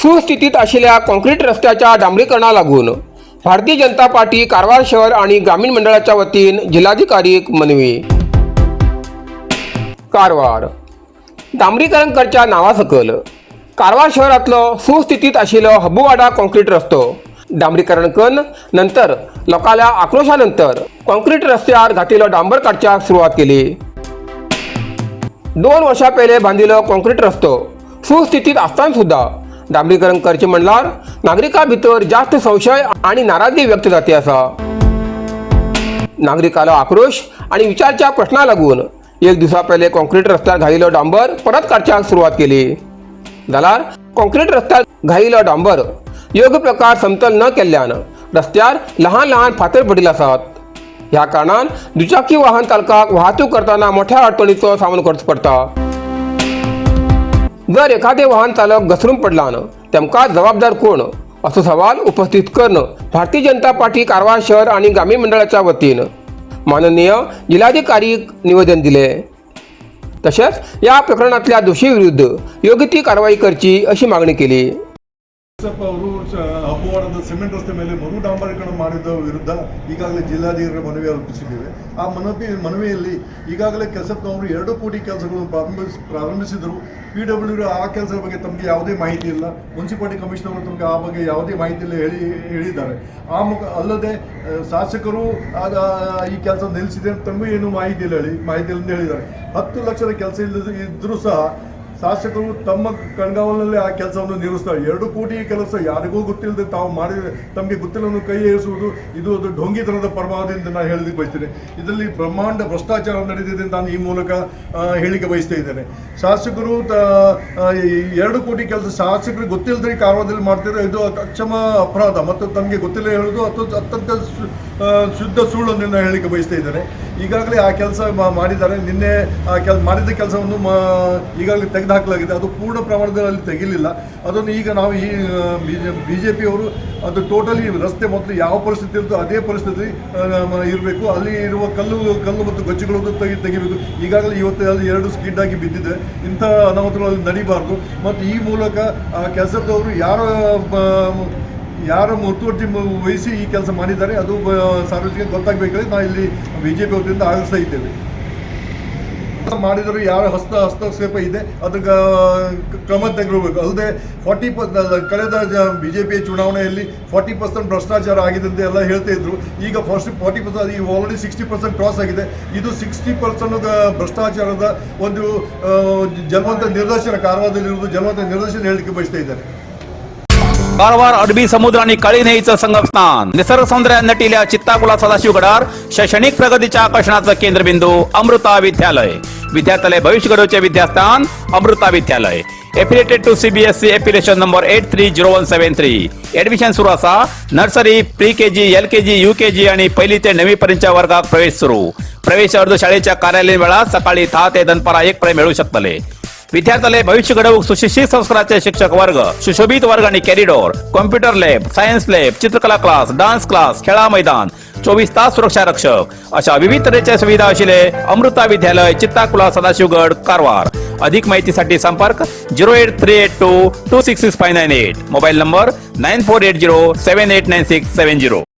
सुस्थितीत असलेल्या कॉन्क्रीट रस्त्याच्या डांबरीकरणा लागून भारतीय जनता पार्टी कारवार शहर आणि ग्रामीण मंडळाच्या वतीन जिल्हाधिकारी मनवी. कारवार डांबरीकरण करच्या नावासकल कारवार शहरातलं सुस्थितीत असलेलं हब्बूवाडा कॉन्क्रीट रस्तो डांबरीकरण करून नंतर लोकांच्या आक्रोशानंतर कॉन्क्रीट रस्त्यावर घातलेलं डांबर काढच्या सुरुवात केली. 2 वर्षा पहिले बांधिलं कॉन्क्रीट रस्तो सुस्थितीत असताना सुद्धा डांबरीकरण करचे म्हणल्यार नागरिकां भितर जास्त संशय आणि नाराजी व्यक्त जाते असा. नागरिकांलो आक्रोश आणि विचारच्या प्रश्ना लागून 1 दिवसा पहिले कॉन्क्रीट रस्त्यार घालिल्लो डांबर परत काडच्याक सुरुवात केली. जाल्यार कॉन्क्रीट रस्त्यार घालिल्लो डांबर योग्य प्रकार समतल न केल्ल्यान रस्त्यार ल्हान ल्हान फातर पडिल्ले आसात. ह्या कारणान दुचाकी वाहन चालकाक वाहतूक करताना मोठ्या अडचणीचो सामनो करचो पडटा. जर एखादे वाहन चालक घसरून पडलान तेमकां जबाबदार कोण असो सवाल उपस्थित करून भारतीय जनता पार्टी कारवार शहर आणि ग्रामीण मंडळाच्या वतीन माननीय जिल्हाधिकारीक निवेदन दिले. तसेच या प्रकरणातल्या दोषी विरुद्ध योग्य ती कारवाई करची अशी मागणी केली. ಅವರು ಹಬ್ಬವಾಡದ ಸಿಮೆಂಟ್ ರಸ್ತೆ ಮೇಲೆ ಮರು ಡಾಂಬರೀಕರಣ ಮಾಡಿದ ವಿರುದ್ಧ ಈಗಾಗಲೇ ಜಿಲ್ಲಾಧಿಕಾರಿ ಮನವಿ ಅರ್ಪಿಸಿದ್ದೇವೆ. ಆ ಮನವಿಯಲ್ಲಿ ಈಗಾಗಲೇ ಕೆಲಸದವರು 2 ಕೋಟಿ ಕೆಲಸಗಳನ್ನು ಪ್ರಾರಂಭಿಸಿದರು. PWD ಆ ಕೆಲಸದ ಬಗ್ಗೆ ತಮಗೆ ಯಾವುದೇ ಮಾಹಿತಿ ಇಲ್ಲ. ಮುನ್ಸಿಪಾಲಿಟಿ ಕಮಿಷನರ್ ತಮಗೆ ಆ ಬಗ್ಗೆ ಯಾವುದೇ ಮಾಹಿತಿ ಇಲ್ಲ ಹೇಳಿದ್ದಾರೆ. ಅಲ್ಲದೆ ಶಾಸಕರು ಈ ಕೆಲಸ ನಿಲ್ಲಿಸಿದೆ ತಮಗೂ ಏನು ಮಾಹಿತಿ ಇಲ್ಲ ಹೇಳಿದ್ದಾರೆ. 10 ಲಕ್ಷದ ಕೆಲಸ ಇದ್ದರೂ ಸಹ ಶಾಸಕರು ತಮ್ಮ ಕಣ್ಗಾವಲಿನಲ್ಲಿ ಆ ಕೆಲಸವನ್ನು ನಿರ್ವಹಿಸ್ತಾರೆ. 2 ಕೋಟಿ ಕೆಲಸ ಯಾರಿಗೂ ಗೊತ್ತಿಲ್ಲದೆ ತಾವು ಮಾಡಿದರೆ ತಮಗೆ ಗೊತ್ತಿಲ್ಲವನ್ನು ಕೈ ಏರಿಸುವುದು ಇದು ಒಂದು ಢೋಂಗಿತನದ ಪರಮಾವಧಿ ಅಂತ ನಾನು ಹೇಳಲಿಕ್ಕೆ ಬಯಸ್ತೇನೆ. ಇದರಲ್ಲಿ ಬ್ರಹ್ಮಾಂಡ ಭ್ರಷ್ಟಾಚಾರ ನಡೆದಿದೆ ಅಂತ ನಾನು ಈ ಮೂಲಕ ಹೇಳಿಕೆ ಬಯಸ್ತಾ ಇದ್ದೇನೆ. ಶಾಸಕರು 2 ಕೋಟಿ ಕೆಲಸ ಶಾಸಕರಿಗೆ ಗೊತ್ತಿಲ್ಲದೆ ಕಾರವಾರದಲ್ಲಿ ಮಾಡ್ತಿದ್ರೆ ಇದು ಅಕ್ಷಮ ಅಪರಾಧ ಮತ್ತು ತಮಗೆ ಗೊತ್ತಿಲ್ಲ ಹೇಳೋದು ಅತ್ಯಂತ ಶುದ್ಧ ಸುಳ್ಳು ಅಂತ ನಾನು ಹೇಳಿಕೆ ಬಯಸ್ತಾ ಇದ್ದೇನೆ. ಈಗಾಗಲೇ ಆ ಕೆಲಸ ಮಾಡಿದ್ದಾರೆ. ನಿನ್ನೆ ಮಾಡಿದ ಕೆಲಸವನ್ನು ಈಗಾಗಲೇ ತೆಗೆದುಹಾಕಲಾಗಿದೆ. ಅದು ಪೂರ್ಣ ಪ್ರಮಾಣದಲ್ಲಿ ತೆಗಿಲಿಲ್ಲ. ಅದನ್ನು ಈಗ ನಾವು ಈ BJPಯವರು ಅದು ಟೋಟಲಿ ರಸ್ತೆ ಮೊದಲು ಯಾವ ಪರಿಸ್ಥಿತಿ ಇರುತ್ತೋ ಅದೇ ಪರಿಸ್ಥಿತಿ ಇರಬೇಕು. ಅಲ್ಲಿ ಇರುವ ಕಲ್ಲು ಮತ್ತು ಗಚ್ಚುಗಳನ್ನು ತೆಗಿಬೇಕು. ಈಗಾಗಲೇ ಇವತ್ತು ಅಲ್ಲಿ 2 ಸ್ಕಿಡ್ ಆಗಿ ಬಿದ್ದಿದೆ. ಇಂಥ ಅನಾಹುತಗಳು ಅಲ್ಲಿ ನಡೀಬಾರ್ದು. ಮತ್ತು ಈ ಮೂಲಕ ಕೆಲಸದವರು ಯಾರ ಮುತುವರ್ಜಿ ವಹಿಸಿ ಈ ಕೆಲಸ ಮಾಡಿದ್ದಾರೆ ಅದು ಸಾರ್ವಜನಿಕ ಗೊತ್ತಾಗಬೇಕಾದ್ರೆ ನಾವು ಇಲ್ಲಿ BJP ವತಿಯಿಂದ ಆಗಿಸ್ತಾ ಇದ್ದೇವೆ. ಮಾಡಿದರೂ ಯಾರ ಹಸ್ತಕ್ಷೇಪ ಇದೆ ಅದಕ್ಕೆ ಕ್ರಮ ತೆಗೆದುಕೊಳ್ಳಬೇಕು. ಅಲ್ಲದೆ 40% ಕಳೆದ BJP ಚುನಾವಣೆಯಲ್ಲಿ 40% ಭ್ರಷ್ಟಾಚಾರ ಆಗಿದೆ ಅಂತ ಎಲ್ಲ ಹೇಳ್ತಾ ಇದ್ರು. ಈಗ 40% ಈಗ ಆಲ್ರೆಡಿ 60% ಕ್ರಾಸ್ ಆಗಿದೆ. ಇದು 60% ಭ್ರಷ್ಟಾಚಾರದ ಒಂದು ಜಲವಂತ ನಿದರ್ಶನ कारवारದಲ್ಲಿರುವುದು ಜಲವಂತ ನಿದರ್ಶನ ಹೇಳಲಿಕ್ಕೆ ಬಯಸ್ತಾ ಇದ್ದಾರೆ. कारवार अरबी समुद्र आणि काळी नदीचं संगम स्नान निसर्ग सौंदर्यात नटलेल्या चित्ताकुला सदाशिवगडावर शैक्षणिक प्रगतीच्या आकर्षणाचं केंद्रबिंदू अमृता विद्यालय. विद्यार्थ्यालय भविष्य घडवचे विद्यास्थान Amrita Vidyalaya. Affiliated to CBSE affiliation number 830173. Admission सुरू असा. Nursery, pre KG, LKG, UKG आणि 1ली ते 9वी पर्यंतच्या वर्गात प्रवेश सुरू. प्रवेश अर्ज शाळेच्या कार्यालयीन वेळा सकाळी 10 ते दनपारा 1 पर्यंत मिळू शकतले. विद्यार्थ्यालय भविष्य घडवूक सुशिक्षित संस्काराचे शिक्षक वर्ग, सुशोभित वर्ग आणि corridor, computer lab, science lab, चित्रकला क्लास, डान्स क्लास, खेळा मैदान, 24 तास सुरक्षा रक्षक अशा विविध तऱ्हेच्या सुविधा असलेले अमृता विद्यालय चित्ताकुला सदाशिवगड कारवार. अधिक माहितीसाठी संपर्क 08382266598. Mobile number 9480789670.